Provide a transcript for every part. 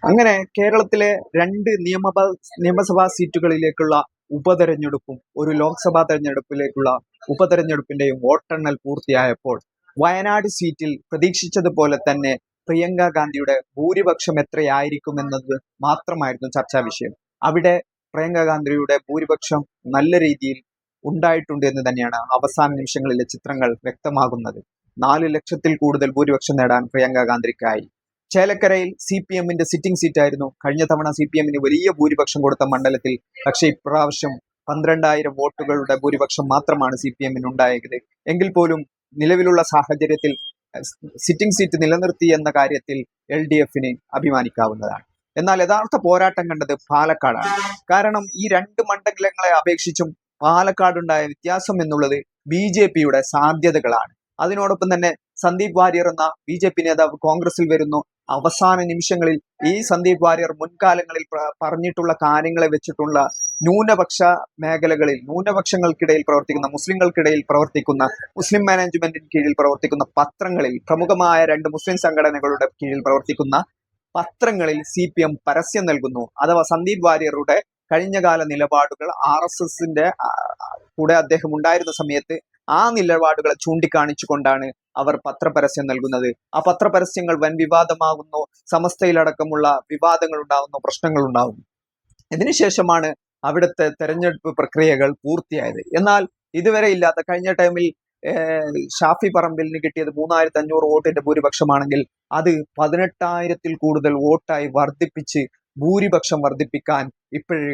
അങ്ങനെ കേരളത്തിലെ രണ്ട് നിയമസഭാ സീറ്റുകളിലേക്കുള്ള ഉപതെരഞ്ഞെടുപ്പും ഒരു ലോക്സഭാ തെരഞ്ഞെടുപ്പിലേക്കുള്ള ഉപതെരഞ്ഞെടുപ്പിന്റെയും വോട്ടെണ്ണൽ പൂർത്തിയായപ്പോൾ വയനാട് സീറ്റിൽ പ്രതീക്ഷിച്ചതുപോലെ തന്നെ പ്രിയങ്ക ഗാന്ധിയുടെ ഭൂരിപക്ഷം എത്രയായിരിക്കുമെന്നത് മാത്രമായിരുന്നു ചർച്ചാ വിഷയം. അവിടെ പ്രിയങ്ക ഗാന്ധിയുടെ ഭൂരിപക്ഷം നല്ല രീതിയിൽ ഉണ്ടായിട്ടുണ്ട് എന്ന് തന്നെയാണ് അവസാന നിമിഷങ്ങളിലെ ചിത്രങ്ങൾ വ്യക്തമാകുന്നത്. 4 ലക്ഷത്തിൽ കൂടുതൽ ഭൂരിപക്ഷം നേടാൻ പ്രിയങ്ക ഗാന്ധിക്കായി. ചേലക്കരയിൽ CPM-ന്റെ സിറ്റിംഗ് സീറ്റായിരുന്നു. കഴിഞ്ഞ തവണ CPM-ന് വലിയ ഭൂരിപക്ഷം കൊടുത്ത മണ്ഡലത്തിൽ പക്ഷേ ഇപ്രാവശ്യം 12,000 വോട്ടുകളുടെ ഭൂരിപക്ഷം മാത്രമാണ് CPM-ന് ഉണ്ടായത്. എങ്കിൽ പോലും നിലവിലുള്ള സാഹചര്യത്തിൽ സിറ്റിംഗ് സീറ്റ് നിലനിർത്തി എന്ന കാര്യത്തിൽ LDF-ന് അഭിമാനിക്കാവുന്നതാണ്. എന്നാൽ യഥാർത്ഥ പോരാട്ടം കണ്ടത് പാലക്കാടാണ്. കാരണം ഈ രണ്ട് മണ്ഡലങ്ങളെ അപേക്ഷിച്ചും പാലക്കാടുണ്ടായ വ്യത്യാസം എന്നുള്ളത് BJP-യുടെ സാധ്യതകളാണ്. അതിനോടൊപ്പം തന്നെ സന്ദീപ് വാര്യർ എന്ന BJP നേതാവ് കോൺഗ്രസിൽ വരുന്നു. അവസാന നിമിഷങ്ങളിൽ ഈ സന്ദീപ് വാര്യർ മുൻകാലങ്ങളിൽ പറഞ്ഞിട്ടുള്ള കാര്യങ്ങളെ വെച്ചിട്ടുള്ള ന്യൂനപക്ഷ മേഖലകളിൽ ന്യൂനപക്ഷങ്ങൾക്കിടയിൽ പ്രവർത്തിക്കുന്ന മുസ്ലിങ്ങൾക്കിടയിൽ പ്രവർത്തിക്കുന്ന മുസ്ലിം മാനേജ്മെന്റിന് കീഴിൽ പ്രവർത്തിക്കുന്ന പത്രങ്ങളിൽ പ്രമുഖമായ 2 മുസ്ലിം സംഘടനകളുടെ കീഴിൽ പ്രവർത്തിക്കുന്ന പത്രങ്ങളിൽ CPM പരസ്യം നൽകുന്നു. അഥവാ സന്ദീപ് വാര്യരുടെ കഴിഞ്ഞകാല നിലപാടുകൾ RSSന്റെ കൂടെ അദ്ദേഹം ഉണ്ടായിരുന്ന സമയത്ത് ആ നിലപാടുകളെ ചൂണ്ടിക്കാണിച്ചുകൊണ്ടാണ് അവർ പത്രപരസ്യം നൽകുന്നത്. ആ പത്രപരസ്യങ്ങൾ വൻ വിവാദമാകുന്നു. സമസ്തയിലടക്കമുള്ള വിവാദങ്ങൾ ഉണ്ടാകുന്നു, പ്രശ്നങ്ങൾ ഉണ്ടാകുന്നു. ഇതിനുശേഷമാണ് അവിടുത്തെ തെരഞ്ഞെടുപ്പ് പ്രക്രിയകൾ പൂർത്തിയായത്. എന്നാൽ ഇതുവരെ ഇല്ലാത്ത കഴിഞ്ഞ ടൈമിൽ ഷാഫി പറമ്പിലിന് കിട്ടിയത് 3,500 വോട്ടിന്റെ ഭൂരിപക്ഷമാണെങ്കിൽ അത് 18,000-ൽ കൂടുതൽ വോട്ടായി വർദ്ധിപ്പിച്ച് ഭൂരിപക്ഷം വർദ്ധിപ്പിക്കാൻ ഇപ്പോഴ്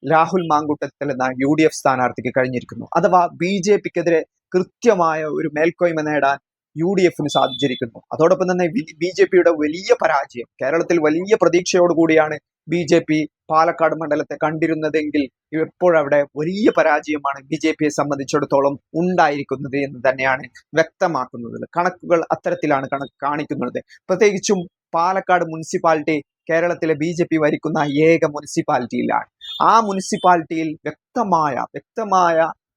രാഹുൽ മാങ്കൂട്ടത്തിൽ എന്ന UDF സ്ഥാനാർത്ഥിക്ക് കഴിഞ്ഞിരിക്കുന്നു. അഥവാ BJP-ക്കെതിരെ കൃത്യമായ ഒരു മേൽക്കോയ്മ നേടാൻ UDF-ന് സാധിച്ചിരിക്കുന്നു. അതോടൊപ്പം തന്നെ BJP-യുടെ വലിയ പരാജയം, കേരളത്തിൽ വലിയ പ്രതീക്ഷയോടുകൂടിയാണ് BJP പാലക്കാട് മണ്ഡലത്തെ കണ്ടിരുന്നതെങ്കിൽ ഇപ്പോഴവിടെ വലിയ പരാജയമാണ് BJP-യെ സംബന്ധിച്ചിടത്തോളം ഉണ്ടായിരിക്കുന്നത് എന്ന് തന്നെയാണ് വ്യക്തമാക്കുന്നത്. കണക്കുകൾ അത്തരത്തിലാണ് കാണിക്കുന്നത്. പ്രത്യേകിച്ചും പാലക്കാട് മുനിസിപ്പാലിറ്റി കേരളത്തിലെ BJP ഭരിക്കുന്ന ഏക മുനിസിപ്പാലിറ്റിയിലാണ്. ആ മുനിസിപ്പാലിറ്റിയിൽ വ്യക്തമായ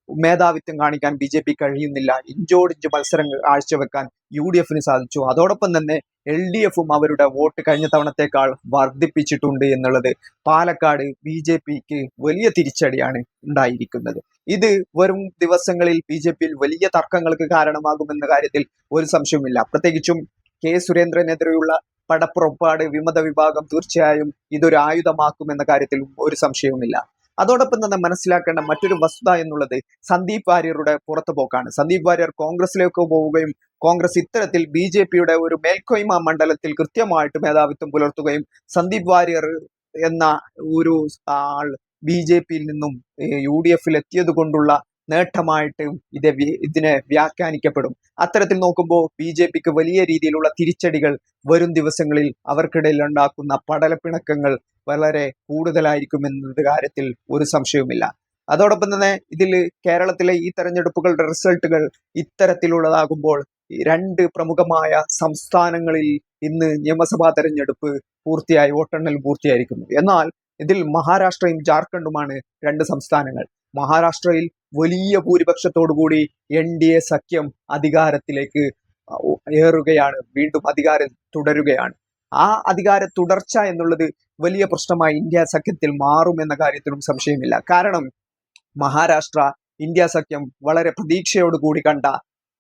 മേധാവിത്വം കാണിക്കാൻ BJP കഴിയുന്നില്ല. ഇഞ്ചോടിഞ്ച് മത്സരങ്ങൾ കാഴ്ചവെക്കാൻ UDF-ന് സാധിച്ചു. അതോടൊപ്പം തന്നെ LDF-ഉം അവരുടെ വോട്ട് കഴിഞ്ഞ തവണത്തേക്കാൾ വർദ്ധിപ്പിച്ചിട്ടുണ്ട് എന്നുള്ളത് പാലക്കാട് BJP-ക്ക് വലിയ തിരിച്ചടിയാണ് ഉണ്ടായിരിക്കുന്നത്. ഇത് വരും ദിവസങ്ങളിൽ BJP-യിൽ വലിയ തർക്കങ്ങൾക്ക് കാരണമാകുമെന്ന കാര്യത്തിൽ ഒരു സംശയവുമില്ല. പ്രത്യേകിച്ചും K. സുരേന്ദ്രനെതിരെയുള്ള പടപ്പുറപ്പാട് വിമത വിഭാഗം തീർച്ചയായും ഇതൊരു ആയുധമാക്കുമെന്ന കാര്യത്തിൽ ഒരു സംശയവുമില്ല. അതോടൊപ്പം തന്നെ മനസ്സിലാക്കേണ്ട മറ്റൊരു വസ്തുത എന്നുള്ളത് സന്ദീപ് വാര്യരുടെ പുറത്തുപോക്കാണ്. സന്ദീപ് വാര്യർ കോൺഗ്രസിലേക്ക് പോവുകയും കോൺഗ്രസ് ഇത്തരത്തിൽ BJP-യുടെ ഒരു മേൽക്കോയ്മ മണ്ഡലത്തിൽ കൃത്യമായിട്ട് മേധാവിത്വം പുലർത്തുകയും സന്ദീപ് വാര്യർ എന്ന ഒരു ആൾ BJP-യിൽ നിന്നും UDF-ൽ എത്തിയത് കൊണ്ടുള്ള നേട്ടമായിട്ട് ഇതിനെ വ്യാഖ്യാനിക്കപ്പെടും. അത്തരത്തിൽ നോക്കുമ്പോൾ BJP-ക്ക് വലിയ രീതിയിലുള്ള തിരിച്ചടികൾ വരും ദിവസങ്ങളിൽ അവർക്കിടയിൽ ഉണ്ടാക്കുന്ന പടലപ്പിണക്കങ്ങൾ വളരെ കൂടുതലായിരിക്കുമെന്ന കാര്യത്തിൽ ഒരു സംശയവുമില്ല. അതോടൊപ്പം തന്നെ ഇതിൽ കേരളത്തിലെ ഈ തെരഞ്ഞെടുപ്പുകളുടെ റിസൾട്ടുകൾ ഇത്തരത്തിലുള്ളതാകുമ്പോൾ 2 പ്രമുഖമായ സംസ്ഥാനങ്ങളിൽ ഇന്ന് നിയമസഭാ തെരഞ്ഞെടുപ്പ് പൂർത്തിയായി, വോട്ടെണ്ണൽ പൂർത്തിയായിരിക്കുന്നു. എന്നാൽ ഇതിൽ മഹാരാഷ്ട്രയും ജാർഖണ്ഡുമാണ് 2 സംസ്ഥാനങ്ങൾ. മഹാരാഷ്ട്രയിൽ വലിയ ഭൂരിപക്ഷത്തോടുകൂടി NDA സഖ്യം അധികാരത്തിലേക്ക് ഏറുകയാണ്, വീണ്ടും അധികാരം തുടരുകയാണ്. ആ അധികാര തുടർച്ച എന്നുള്ളത് വലിയ പ്രശ്നമായി ഇന്ത്യ സഖ്യത്തിൽ മാറുമെന്ന കാര്യത്തിലും സംശയമില്ല. കാരണം മഹാരാഷ്ട്ര ഇന്ത്യ സഖ്യം വളരെ പ്രതീക്ഷയോടുകൂടി കണ്ട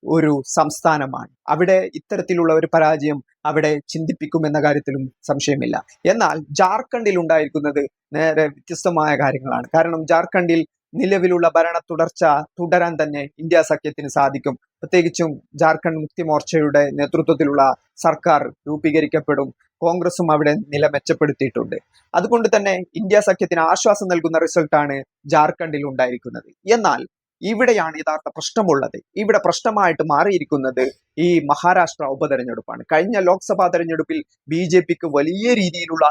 ഒരു സംസ്ഥാനമാണ്. അവിടെ ഇത്തരത്തിലുള്ള ഒരു പരാജയം അവിടെ ചിന്തിപ്പിക്കുമെന്ന കാര്യത്തിലും സംശയമില്ല. എന്നാൽ ജാർഖണ്ഡിൽ ഉണ്ടായിരിക്കുന്നത് നേരെ വ്യത്യസ്തമായ കാര്യങ്ങളാണ്. കാരണം ജാർഖണ്ഡിൽ നിലവിലുള്ള ഭരണ തുടർച്ച തുടരാൻ തന്നെ ഇന്ത്യ സഖ്യത്തിന് സാധിക്കും. പ്രത്യേകിച്ചും ജാർഖണ്ഡ് മുക്തി മോർച്ചയുടെ നേതൃത്വത്തിലുള്ള സർക്കാർ രൂപീകരിക്കപ്പെടും. കോൺഗ്രസും അവിടെ നില മെച്ചപ്പെടുത്തിയിട്ടുണ്ട്. അതുകൊണ്ട് തന്നെ ഇന്ത്യ സഖ്യത്തിന് ആശ്വാസം നൽകുന്ന റിസൾട്ടാണ് ജാർഖണ്ഡിൽ ഉണ്ടായിരിക്കുന്നത്. എന്നാൽ ഇവിടെയാണ് യഥാർത്ഥ പ്രശ്നമുള്ളത്. ഇവിടെ പ്രശ്നമായിട്ട് മാറിയിരിക്കുന്നത് ഈ മഹാരാഷ്ട്ര ഉപതെരഞ്ഞെടുപ്പാണ്. കഴിഞ്ഞ ലോക്സഭാ തെരഞ്ഞെടുപ്പിൽ BJP-ക്ക് വലിയ രീതിയിലുള്ള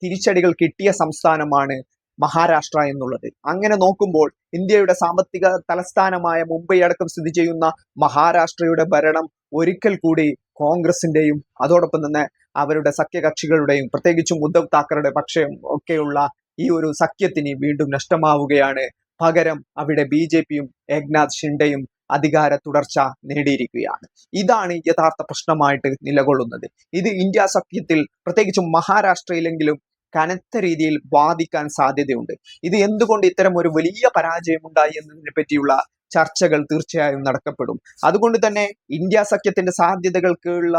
തിരിച്ചടികൾ കിട്ടിയ സംസ്ഥാനമാണ് മഹാരാഷ്ട്ര എന്നുള്ളത്. അങ്ങനെ നോക്കുമ്പോൾ ഇന്ത്യയുടെ സാമ്പത്തിക തലസ്ഥാനമായ മുംബൈ അടക്കം സ്ഥിതി ചെയ്യുന്ന മഹാരാഷ്ട്രയുടെ ഭരണം ഒരിക്കൽ കൂടി കോൺഗ്രസിന്റെയും അതോടൊപ്പം തന്നെ അവരുടെ സഖ്യകക്ഷികളുടെയും പ്രത്യേകിച്ചും ഉദ്ധവ് താക്കറുടെ പക്ഷം ഒക്കെയുള്ള ഈ ഒരു സഖ്യത്തിന് വീണ്ടും നഷ്ടമാവുകയാണ്. പകരം അവിടെ BJP-യും ഏക്നാഥ് ഷിൻഡെയും അധികാര തുടർച്ച നേടിയിരിക്കുകയാണ്. ഇതാണ് യഥാർത്ഥ പ്രശ്നമായിട്ട് നിലകൊള്ളുന്നത്. ഇത് ഇന്ത്യ സഖ്യത്തിൽ പ്രത്യേകിച്ചും മഹാരാഷ്ട്രയിലെങ്കിലും കനത്ത രീതിയിൽ ബാധിക്കാൻ സാധ്യതയുണ്ട്. ഇത് എന്തുകൊണ്ട് ഇത്തരം ഒരു വലിയ പരാജയം ഉണ്ടായി എന്നതിനെ പറ്റിയുള്ള ചർച്ചകൾ തീർച്ചയായും നടക്കപ്പെടും. അതുകൊണ്ട് തന്നെ ഇന്ത്യ സഖ്യത്തിന്റെ സാധ്യതകൾക്കുള്ള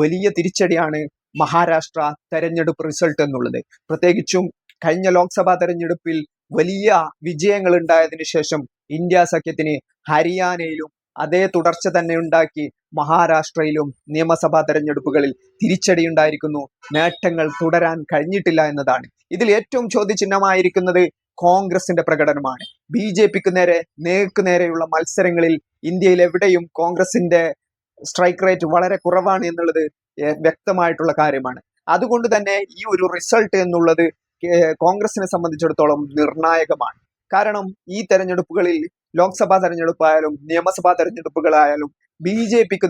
വലിയ തിരിച്ചടിയാണ് മഹാരാഷ്ട്ര തെരഞ്ഞെടുപ്പ് റിസൾട്ട് എന്നുള്ളത്. പ്രത്യേകിച്ചും കഴിഞ്ഞ ലോക്സഭാ തെരഞ്ഞെടുപ്പിൽ വലിയ വിജയങ്ങൾ ഉണ്ടായതിനു ശേഷം ഇന്ത്യ സഖ്യത്തിന് ഹരിയാനയിലും അതേ തുടർച്ച തന്നെ ഉണ്ടാക്കി മഹാരാഷ്ട്രയിലും നിയമസഭാ തെരഞ്ഞെടുപ്പുകളിൽ തിരിച്ചടി ഉണ്ടായിരിക്കുന്നു. നേട്ടങ്ങൾ തുടരാൻ കഴിഞ്ഞിട്ടില്ല എന്നതാണ്. ഇതിൽ ഏറ്റവും ചോദ്യചിഹ്നമായിരിക്കുന്നത് കോൺഗ്രസിന്റെ പ്രകടനമാണ്. BJPക്ക് നേർക്കുനേരെയുള്ള മത്സരങ്ങളിൽ ഇന്ത്യയിൽ എവിടെയും കോൺഗ്രസിന്റെ സ്ട്രൈക്ക് റേറ്റ് വളരെ കുറവാണ് എന്നുള്ളത് വ്യക്തമായിട്ടുള്ള കാര്യമാണ്. അതുകൊണ്ട് തന്നെ ഈ ഒരു റിസൾട്ട് എന്നുള്ളത് കോൺഗ്രസിനെ സംബന്ധിച്ചിടത്തോളം നിർണായകമാണ്. കാരണം ഈ തെരഞ്ഞെടുപ്പുകളിൽ ലോക്സഭാ തെരഞ്ഞെടുപ്പായാലും നിയമസഭാ തെരഞ്ഞെടുപ്പുകളായാലും BJPക്ക്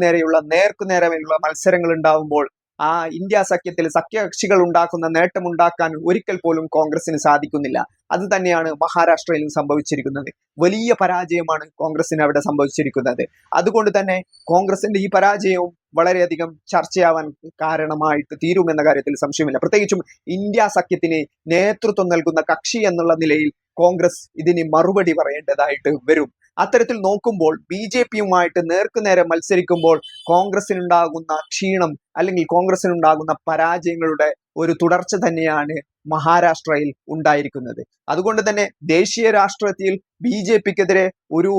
നേർക്കുനേരെയുള്ള മത്സരങ്ങൾ ഉണ്ടാവുമ്പോൾ ആ ഇന്ത്യ സഖ്യത്തിൽ സഖ്യകക്ഷികൾ ഉണ്ടാക്കുന്ന നേട്ടമുണ്ടാക്കാൻ ഒരിക്കൽ പോലും കോൺഗ്രസിന് സാധിക്കുന്നില്ല. അത് തന്നെയാണ് മഹാരാഷ്ട്രയിലും സംഭവിച്ചിരിക്കുന്നത്. വലിയ പരാജയമാണ് കോൺഗ്രസിന് അവിടെ സംഭവിച്ചിരിക്കുന്നത്. അതുകൊണ്ട് തന്നെ കോൺഗ്രസിന്റെ ഈ പരാജയവും വളരെയധികം ചർച്ചയാവാൻ കാരണമായിട്ട് തീരുമെന്ന കാര്യത്തിൽ സംശയമില്ല. പ്രത്യേകിച്ചും ഇന്ത്യ സഖ്യത്തിന് നേതൃത്വം നൽകുന്ന കക്ഷി എന്നുള്ള നിലയിൽ കോൺഗ്രസ് ഇതിന് മറുപടി പറയേണ്ടതായിട്ട് വരും. അത്തരത്തിൽ നോക്കുമ്പോൾ BJPയുമായിട്ട് നേർക്കുനേരെ മത്സരിക്കുമ്പോൾ കോൺഗ്രസിനുണ്ടാകുന്ന ക്ഷീണം അല്ലെങ്കിൽ കോൺഗ്രസിനുണ്ടാകുന്ന പരാജയങ്ങളുടെ ഒരു തുടർച്ച തന്നെയാണ് മഹാരാഷ്ട്രയിൽ ഉണ്ടായിരിക്കുന്നത്. അതുകൊണ്ട് തന്നെ ദേശീയ രാഷ്ട്രീയത്തിൽ BJPക്കെതിരെ ഒരു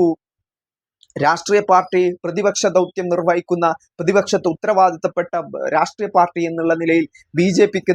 രാഷ്ട്രീയ പാർട്ടി പ്രതിപക്ഷ ദൗത്യം നിർവഹിക്കുന്ന പ്രതിപക്ഷത്ത് ഉത്തരവാദിത്തപ്പെട്ട രാഷ്ട്രീയ പാർട്ടി എന്നുള്ള നിലയിൽ BJPക്ക്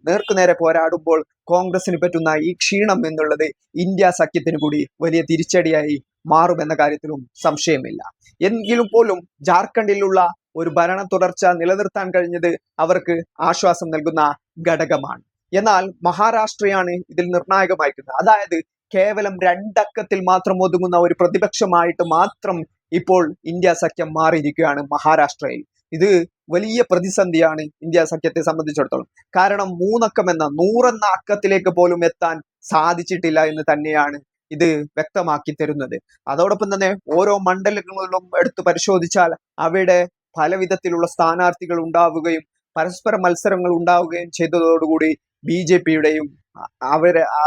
നേർക്കുനേരെ പോരാടുമ്പോൾ കോൺഗ്രസിന് പറ്റുന്ന ഈ ക്ഷീണം എന്നുള്ളത് ഇന്ത്യ സഖ്യത്തിന് കൂടി വലിയ തിരിച്ചടിയായി മാറുമെന്ന കാര്യത്തിലും സംശയമില്ല. എങ്കിലും പോലും ജാർഖണ്ഡിലുള്ള ഒരു ഭരണ തുടർച്ച നിലനിർത്താൻ കഴിഞ്ഞത് അവർക്ക് ആശ്വാസം നൽകുന്ന ഘടകമാണ്. എന്നാൽ മഹാരാഷ്ട്രയാണ് ഇതിൽ നിർണായകമായിരിക്കുന്നത്. അതായത് കേവലം 2 അക്കത്തിൽ മാത്രം ഒതുങ്ങുന്ന ഒരു പ്രതിപക്ഷമായിട്ട് മാത്രം ഇപ്പോൾ ഇന്ത്യ സഖ്യം മാറിയിരിക്കുകയാണ് മഹാരാഷ്ട്രയിൽ. ഇത് വലിയ പ്രതിസന്ധിയാണ് ഇന്ത്യ സഖ്യത്തെ സംബന്ധിച്ചിടത്തോളം. കാരണം 3 അക്കം എന്ന 100 എന്ന അക്കത്തിലേക്ക് പോലും എത്താൻ സാധിച്ചിട്ടില്ല എന്ന് തന്നെയാണ് ഇത് വ്യക്തമാക്കി തരുന്നത്. അതോടൊപ്പം തന്നെ ഓരോ മണ്ഡലങ്ങളിലും എടുത്തു പരിശോധിച്ചാൽ അവിടെ പല വിധത്തിലുള്ള സ്ഥാനാർത്ഥികൾ ഉണ്ടാവുകയും പരസ്പര മത്സരങ്ങൾ ഉണ്ടാവുകയും ചെയ്തതോടുകൂടി BJPയുടെയും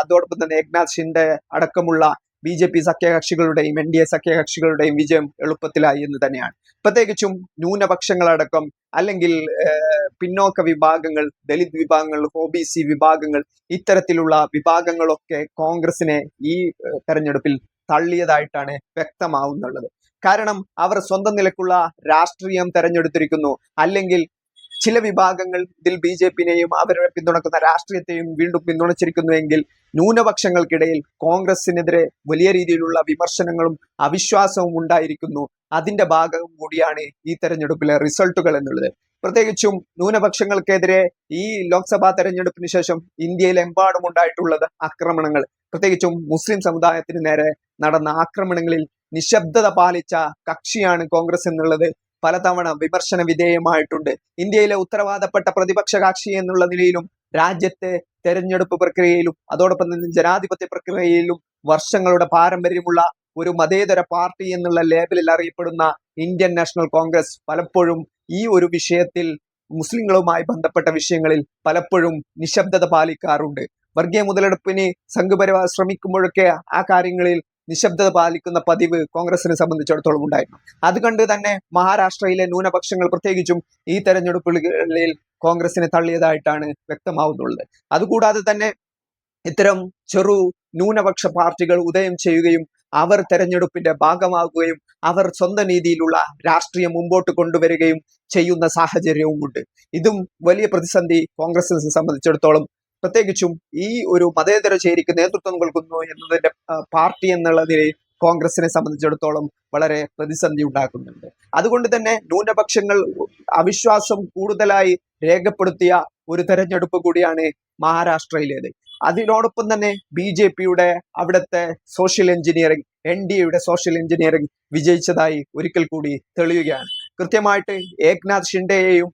അതോടൊപ്പം തന്നെ ഏക്നാഥ് ഷിൻഡെ അടക്കമുള്ള BJP സഖ്യകക്ഷികളുടെയും NDA സഖ്യകക്ഷികളുടെയും വിജയം എളുപ്പത്തിലായി എന്ന് തന്നെയാണ്. പ്രത്യേകിച്ചും ന്യൂനപക്ഷങ്ങളടക്കം അല്ലെങ്കിൽ പിന്നോക്ക വിഭാഗങ്ങൾ, ദലിത് വിഭാഗങ്ങൾ, OBC വിഭാഗങ്ങൾ, ഇത്തരത്തിലുള്ള വിഭാഗങ്ങളൊക്കെ കോൺഗ്രസിനെ ഈ തെരഞ്ഞെടുപ്പിൽ തള്ളിയതായിട്ടാണ് വ്യക്തമാവുന്നുള്ളത്. കാരണം അവർ സ്വന്തം നിലക്കുള്ള രാഷ്ട്രീയം തെരഞ്ഞെടുത്തിരിക്കുന്നു. അല്ലെങ്കിൽ ചില വിഭാഗങ്ങൾ ഇതിൽ BJPനെയും അവരെ പിന്തുണക്കുന്ന രാഷ്ട്രീയത്തെയും വീണ്ടും പിന്തുണച്ചിരിക്കുന്നുവെങ്കിൽ ന്യൂനപക്ഷങ്ങൾക്കിടയിൽ കോൺഗ്രസിനെതിരെ വലിയ രീതിയിലുള്ള വിമർശനങ്ങളും അവിശ്വാസവും ഉണ്ടായിരിക്കുന്നു. അതിന്റെ ഭാഗം കൂടിയാണ് ഈ തെരഞ്ഞെടുപ്പിലെ റിസൾട്ടുകൾ എന്നുള്ളത്. പ്രത്യേകിച്ചും ന്യൂനപക്ഷങ്ങൾക്കെതിരെ ഈ ലോക്സഭാ തെരഞ്ഞെടുപ്പിന് ശേഷം ഇന്ത്യയിലെമ്പാടും ഉണ്ടായിട്ടുള്ളത് ആക്രമണങ്ങൾ, പ്രത്യേകിച്ചും മുസ്ലിം സമുദായത്തിന് നേരെ നടന്ന ആക്രമണങ്ങളിൽ നിശബ്ദത പാലിച്ച കക്ഷിയാണ് കോൺഗ്രസ് എന്നുള്ളത് പലതവണ വിമർശന വിധേയമായിട്ടുണ്ട്. ഇന്ത്യയിലെ ഉത്തരവാദപ്പെട്ട പ്രതിപക്ഷ കക്ഷി എന്നുള്ള നിലയിലും രാജ്യത്തെ തെരഞ്ഞെടുപ്പ് പ്രക്രിയയിലും അതോടൊപ്പം തന്നെ ജനാധിപത്യ പ്രക്രിയയിലും വർഷങ്ങളുടെ പാരമ്പര്യമുള്ള ഒരു മതേതര പാർട്ടി എന്നുള്ള ലേബലിൽ അറിയപ്പെടുന്ന ഇന്ത്യൻ നാഷണൽ കോൺഗ്രസ് പലപ്പോഴും ഈ ഒരു വിഷയത്തിൽ മുസ്ലിങ്ങളുമായി ബന്ധപ്പെട്ട വിഷയങ്ങളിൽ പലപ്പോഴും നിശബ്ദത പാലിക്കാറുണ്ട്. വർഗീയ മുതലെടുപ്പിന് സംഘപരിവാർ ശ്രമിക്കുമ്പോഴൊക്കെ ആ കാര്യങ്ങളിൽ നിശബ്ദത പാലിക്കുന്ന പതിവ് കോൺഗ്രസിനെ സംബന്ധിച്ചിടത്തോളം ഉണ്ടായിരുന്നു. അതുകൊണ്ട് തന്നെ മഹാരാഷ്ട്രയിലെ ന്യൂനപക്ഷങ്ങൾ പ്രത്യേകിച്ചും ഈ തെരഞ്ഞെടുപ്പുകളിൽ കോൺഗ്രസിനെ തള്ളിയതായിട്ടാണ് വ്യക്തമാവുന്നുള്ളത്. അതുകൂടാതെ തന്നെ ഇത്തരം ചെറു ന്യൂനപക്ഷ പാർട്ടികൾ ഉദയം ചെയ്യുകയും അവർ തെരഞ്ഞെടുപ്പിന്റെ ഭാഗമാകുകയും അവർ സ്വന്തം രീതിയിലുള്ള രാഷ്ട്രീയം മുമ്പോട്ട് കൊണ്ടുവരികയും ചെയ്യുന്ന സാഹചര്യവുമുണ്ട്. ഇതും വലിയ പ്രതിസന്ധി കോൺഗ്രസിനെ സംബന്ധിച്ചിടത്തോളം, പ്രത്യേകിച്ചും ഈ ഒരു മതേതര ചേരിക്ക് നേതൃത്വം കൊടുക്കുന്നു എന്നതിന്റെ പാർട്ടി എന്നുള്ള നിലയിൽ കോൺഗ്രസിനെ സംബന്ധിച്ചിടത്തോളം വളരെ പ്രതിസന്ധി ഉണ്ടാക്കുന്നുണ്ട്. അതുകൊണ്ട് തന്നെ ന്യൂനപക്ഷങ്ങൾ അവിശ്വാസം കൂടുതലായി രേഖപ്പെടുത്തിയ ഒരു തെരഞ്ഞെടുപ്പ് കൂടിയാണ് മഹാരാഷ്ട്രയിലേത്. അതിനോടൊപ്പം തന്നെ BJPയുടെ അവിടുത്തെ സോഷ്യൽ എഞ്ചിനീയറിംഗ്, NDAയുടെ സോഷ്യൽ എഞ്ചിനീയറിംഗ് വിജയിച്ചതായി ഒരിക്കൽ കൂടി തെളിയുകയാണ്. കൃത്യമായിട്ട് ഏക്നാഥ് ഷിൻഡെയെയും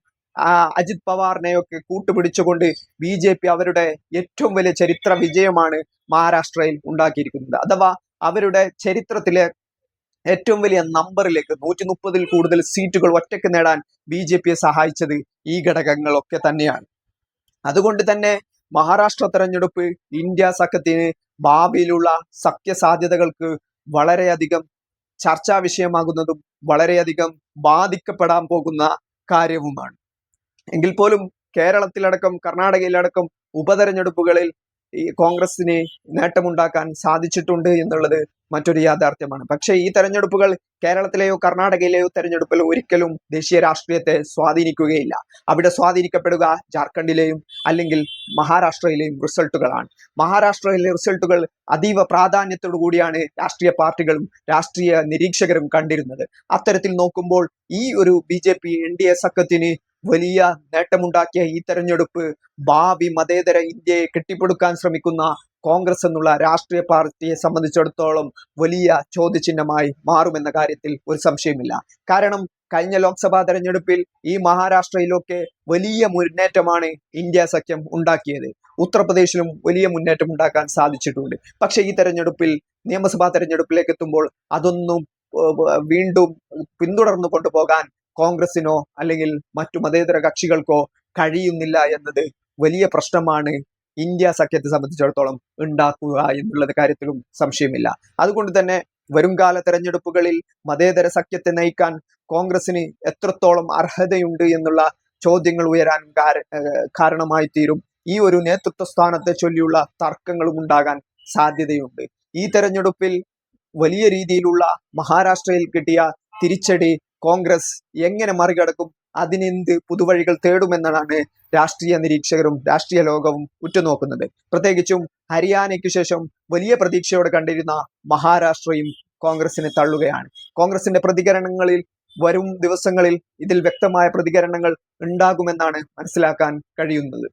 അജിത് പവാറിനെയൊക്കെ കൂട്ടുപിടിച്ചുകൊണ്ട് BJP അവരുടെ ഏറ്റവും വലിയ ചരിത്ര വിജയമാണ് മഹാരാഷ്ട്രയിൽ ഉണ്ടാക്കിയിരിക്കുന്നത്. അഥവാ അവരുടെ ചരിത്രത്തിലെ ഏറ്റവും വലിയ നമ്പറിലേക്ക് 130-ൽ കൂടുതൽ സീറ്റുകൾ ഒറ്റയ്ക്ക് നേടാൻ BJPയെ സഹായിച്ചത് ഈ ഘടകങ്ങളൊക്കെ തന്നെയാണ്. അതുകൊണ്ട് തന്നെ മഹാരാഷ്ട്ര തെരഞ്ഞെടുപ്പ് ഇന്ത്യ സഖ്യത്തിന് ഭാവിയിലുള്ള സഖ്യ സാധ്യതകൾക്ക് വളരെയധികം ചർച്ചാ വിഷയമാകുന്നതും വളരെയധികം ബാധിക്കപ്പെടാൻ പോകുന്ന കാര്യവുമാണ്. എങ്കിൽ പോലും കേരളത്തിലടക്കം കർണാടകയിലടക്കം ഉപതെരഞ്ഞെടുപ്പുകളിൽ ഈ കോൺഗ്രസിന് നേട്ടമുണ്ടാക്കാൻ സാധിച്ചിട്ടുണ്ട് എന്നുള്ളത് മറ്റൊരു യാഥാർത്ഥ്യമാണ്. പക്ഷേ ഈ തെരഞ്ഞെടുപ്പുകൾ കേരളത്തിലെയോ കർണാടകയിലെയോ തെരഞ്ഞെടുപ്പിൽ ഒരിക്കലും ദേശീയ രാഷ്ട്രീയത്തെ സ്വാധീനിക്കുകയില്ല. അവിടെ സ്വാധീനിക്കപ്പെടുക ജാർഖണ്ഡിലെയും അല്ലെങ്കിൽ മഹാരാഷ്ട്രയിലെയും റിസൾട്ടുകളാണ്. മഹാരാഷ്ട്രയിലെ റിസൾട്ടുകൾ അതീവ പ്രാധാന്യത്തോടു കൂടിയാണ് രാഷ്ട്രീയ പാർട്ടികളും രാഷ്ട്രീയ നിരീക്ഷകരും കണ്ടിരുന്നത്. അത്തരത്തിൽ നോക്കുമ്പോൾ ഈ ഒരു BJP NDA സഖ്യത്തിന് വലിയ നേട്ടമുണ്ടാക്കിയ ഈ തെരഞ്ഞെടുപ്പ് ഭാവി മതേതര ഇന്ത്യയെ കെട്ടിപ്പടുക്കാൻ ശ്രമിക്കുന്ന കോൺഗ്രസ് എന്നുള്ള രാഷ്ട്രീയ പാർട്ടിയെ സംബന്ധിച്ചിടത്തോളം വലിയ ചോദ്യചിഹ്നമായി മാറുമെന്ന കാര്യത്തിൽ ഒരു സംശയമില്ല. കാരണം കഴിഞ്ഞ ലോക്സഭാ തെരഞ്ഞെടുപ്പിൽ ഈ മഹാരാഷ്ട്രയിലൊക്കെ വലിയ മുന്നേറ്റമാണ് ഇന്ത്യ സഖ്യം ഉണ്ടാക്കിയത്. ഉത്തർപ്രദേശിലും വലിയ മുന്നേറ്റം ഉണ്ടാക്കാൻ സാധിച്ചിട്ടുണ്ട്. പക്ഷേ ഈ തെരഞ്ഞെടുപ്പിൽ നിയമസഭാ തെരഞ്ഞെടുപ്പിലേക്ക് എത്തുമ്പോൾ അതൊന്നും വീണ്ടും പിന്തുടർന്നു കൊണ്ടുപോകാൻ കോൺഗ്രസിനോ അല്ലെങ്കിൽ മറ്റു മതേതര കക്ഷികൾക്കോ കഴിയുന്നില്ല എന്നത് വലിയ പ്രശ്നമാണ് ഇന്ത്യ സഖ്യത്തെ സംബന്ധിച്ചിടത്തോളം ഉണ്ടാക്കുക എന്നുള്ള കാര്യത്തിലും സംശയമില്ല. അതുകൊണ്ട് തന്നെ വരുംകാല തെരഞ്ഞെടുപ്പുകളിൽ മതേതര സഖ്യത്തെ നയിക്കാൻ കോൺഗ്രസിന് എത്രത്തോളം അർഹതയുണ്ട് എന്നുള്ള ചോദ്യങ്ങൾ ഉയരാൻ കാരണമായി തീരും. ഈ ഒരു നേതൃത്വ സ്ഥാനത്തെ ചൊല്ലിയുള്ള തർക്കങ്ങളും ഉണ്ടാകാൻ സാധ്യതയുണ്ട്. ഈ തെരഞ്ഞെടുപ്പിൽ വലിയ രീതിയിലുള്ള മഹാരാഷ്ട്രയിൽ കിട്ടിയ തിരിച്ചടി കോൺഗ്രസ് എങ്ങനെ മറികടക്കും, അതിനെന്ത് പുതുവഴികൾ തേടുമെന്നാണ് രാഷ്ട്രീയ നിരീക്ഷകരും രാഷ്ട്രീയ ലോകവും ഉറ്റുനോക്കുന്നത്. പ്രത്യേകിച്ചും ഹരിയാനയ്ക്ക് ശേഷം വലിയ പ്രതീക്ഷയോടെ കണ്ടിരുന്ന മഹാരാഷ്ട്രയും കോൺഗ്രസിനെ തള്ളുകയാണ്. കോൺഗ്രസിന്റെ പ്രതികരണങ്ങളിൽ വരും ദിവസങ്ങളിൽ ഇതിൽ വ്യക്തമായ പ്രതികരണങ്ങൾ ഉണ്ടാകുമെന്നാണ് മനസ്സിലാക്കാൻ കഴിയുന്നത്.